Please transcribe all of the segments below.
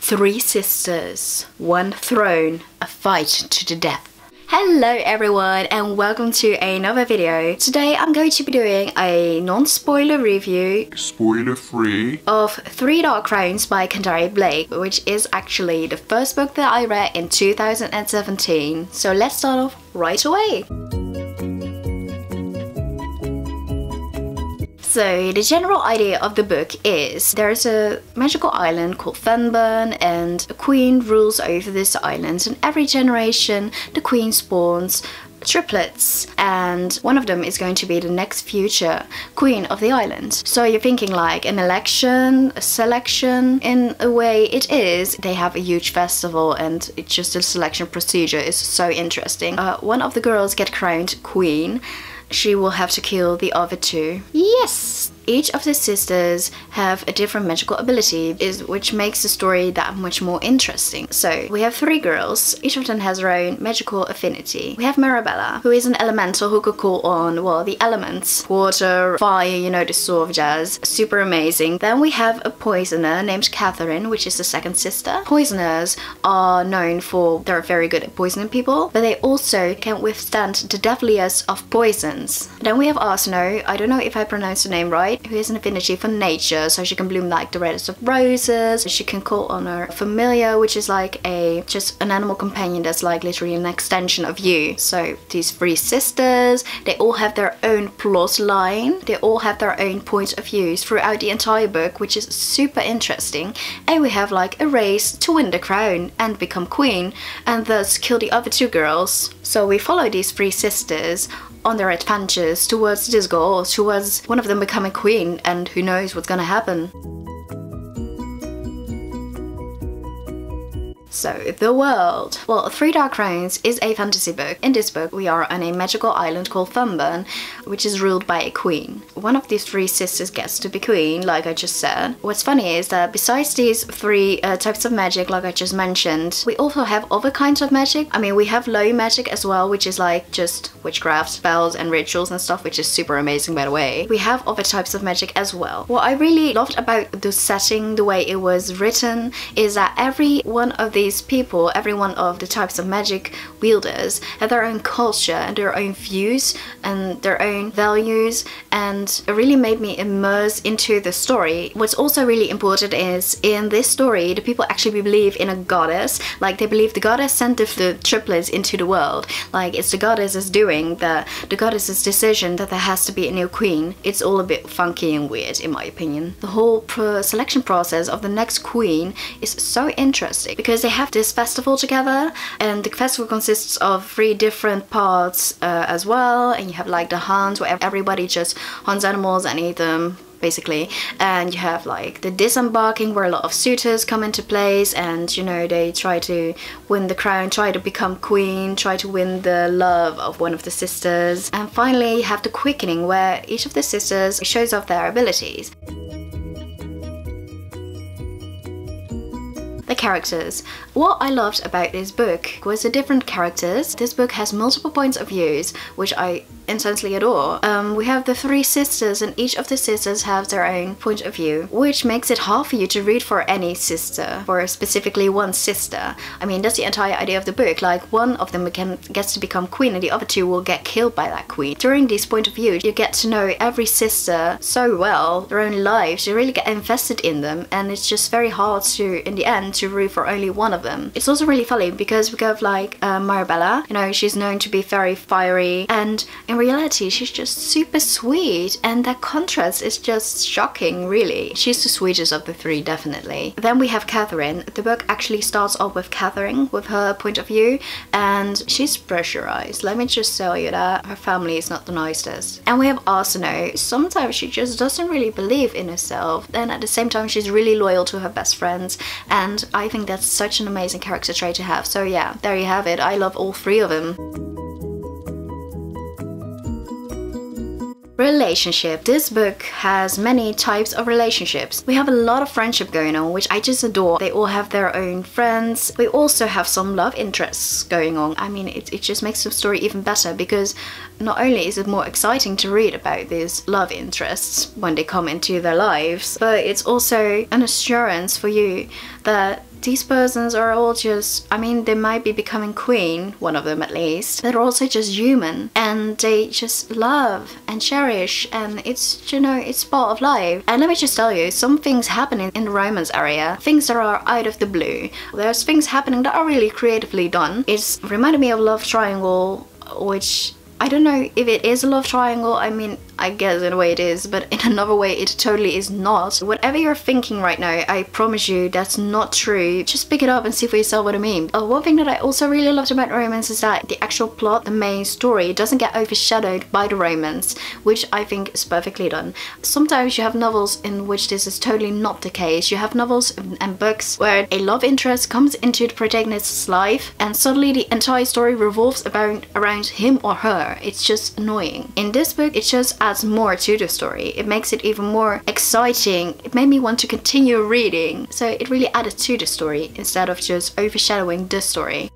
Three sisters, one throne, a fight to the death. Hello everyone and welcome to another video. Today I'm going to be doing a non-spoiler review, spoiler-free, of Three Dark Crowns by Kendare, which is actually the first book that I read in 2017. So let's start off right away. So the general idea of the book is there's a magical island called Fenburn and a queen rules over this island, and every generation the queen spawns triplets and one of them is going to be the next future queen of the island. So you're thinking like an election, a selection. In a way it is. They have a huge festival and it's just the selection procedure is so interesting. One of the girls get crowned queen. She will have to kill the other two. Yes! Each of the sisters have a different magical ability, which makes the story that much more interesting. So we have three girls, each of them has their own magical affinity. We have Marabella, who is an elemental who could call on, well, the elements. Water, fire, you know, the sort of jazz. Super amazing. Then we have a poisoner named Catherine, which is the second sister. Poisoners are known for, they're very good at poisoning people, but they also can withstand the deadliest of poisons. Then we have Arsinoe, I don't know if I pronounced the name right, who has an affinity for nature, so she can bloom like the reddest of roses. She can call on her familiar, which is like just an animal companion that's like literally an extension of you. So these three sisters, they all have their own plot line, they all have their own point of views throughout the entire book, which is super interesting. And we have like a race to win the crown and become queen and thus kill the other two girls. So we follow these three sisters on their adventures towards this goal, towards one of them becoming queen, and who knows what's gonna happen. So, the world. Well, Three Dark Crowns is a fantasy book. In this book, we are on a magical island called Fenburn, which is ruled by a queen. One of these three sisters gets to be queen, like I just said. What's funny is that besides these three types of magic, like I just mentioned, we also have other kinds of magic. I mean, we have low magic as well, which is like just witchcraft, spells and rituals and stuff, which is super amazing, by the way. We have other types of magic as well. What I really loved about the setting, the way it was written, is that every one of these people, every one of the types of magic wielders have their own culture and their own views and their own values, and it really made me immerse into the story. What's also really important is in this story the people actually believe in a goddess, like they believe the goddess sent the triplets into the world, like it's the goddess's doing, the goddess's decision that there has to be a new queen. It's all a bit funky and weird in my opinion. The whole selection process of the next queen is so interesting because they have this festival together, and the festival consists of three different parts as well, and you have like the hunt where everybody just hunts animals and eat them basically, and you have like the disembarking where a lot of suitors come into place, and you know, they try to win the crown, try to become queen, try to win the love of one of the sisters, and finally you have the quickening where each of the sisters shows off their abilities. The characters. What I loved about this book was the different characters. This book has multiple points of views, which I intensely adore. We have the three sisters, and each of the sisters have their own point of view, which makes it hard for you to read for any sister, for specifically one sister. I mean, that's the entire idea of the book, like one of them gets to become queen and the other two will get killed by that queen. During these point of view, you get to know every sister so well, their own lives, you really get invested in them, and it's just very hard to, in the end, to root for only one of them. It's also really funny because we have like Marabella, you know, she's known to be very fiery, and in reality she's just super sweet, and that contrast is just shocking, really. She's the sweetest of the three, definitely. Then we have Catherine. The book actually starts off with Catherine, with her point of view, and she's pressurized. Let me just tell you that her family is not the nicest. And we have Arsinoe. Sometimes she just doesn't really believe in herself, and at the same time she's really loyal to her best friends, and I think that's such an amazing character trait to have. So yeah, there you have it. I love all three of them. Relationship. This book has many types of relationships. We have a lot of friendship going on, which I just adore. They all have their own friends. We also have some love interests going on. I mean, it just makes the story even better, because not only is it more exciting to read about these love interests when they come into their lives, but it's also an assurance for you that these persons are all just, I mean, they might be becoming queen, one of them at least. They're also just human, and they just love and cherish, and it's, you know, it's part of life. And let me just tell you, some things happening in the romance area, things that are out of the blue. There's things happening that are really creatively done. It's reminded me of Love Triangle, which I don't know if it is a love triangle. I mean, I guess in a way it is, but in another way it totally is not. Whatever you're thinking right now, I promise you that's not true. Just pick it up and see for yourself what I mean. One thing that I also really loved about romance is that the actual plot, the main story, doesn't get overshadowed by the romance, which I think is perfectly done. Sometimes you have novels in which this is totally not the case. You have novels and books where a love interest comes into the protagonist's life and suddenly the entire story revolves around him or her. It's just annoying. In this book, it just adds more to the story. It makes it even more exciting. It made me want to continue reading. So it really added to the story instead of just overshadowing the story.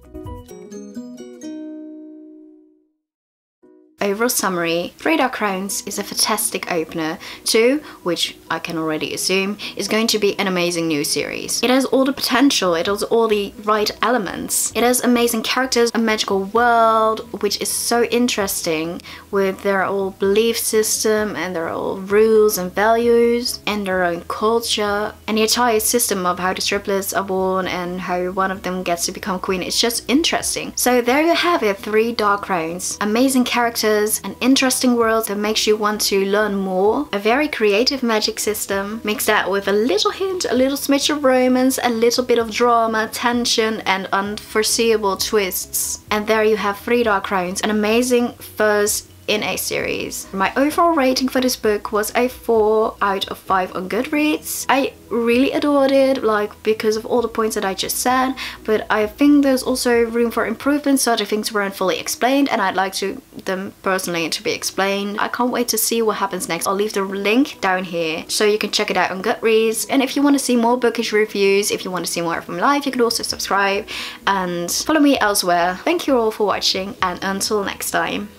Overall summary, 3 Dark Crowns is a fantastic opener to, which I can already assume, is going to be an amazing new series. It has all the potential, it has all the right elements. It has amazing characters, a magical world, which is so interesting, with their own belief system and their own rules and values and their own culture, and the entire system of how the triplets are born and how one of them gets to become queen. It's just interesting. So there you have it, 3 Dark Crowns. Amazing characters, an interesting world that makes you want to learn more, a very creative magic system, mix that with a little hint, a little smidge of romance, a little bit of drama, tension and unforeseeable twists. And there you have 3 Dark Crowns, an amazing first in a series. My overall rating for this book was a 4 out of 5 on Goodreads. I really adored it, like, because of all the points that I just said, but I think there's also room for improvement. Certain things weren't fully explained and I'd like them personally to be explained. I can't wait to see what happens next. I'll leave the link down here so you can check it out on Goodreads, and if you want to see more bookish reviews, if you want to see more from live, you can also subscribe and follow me elsewhere. Thank you all for watching, and until next time.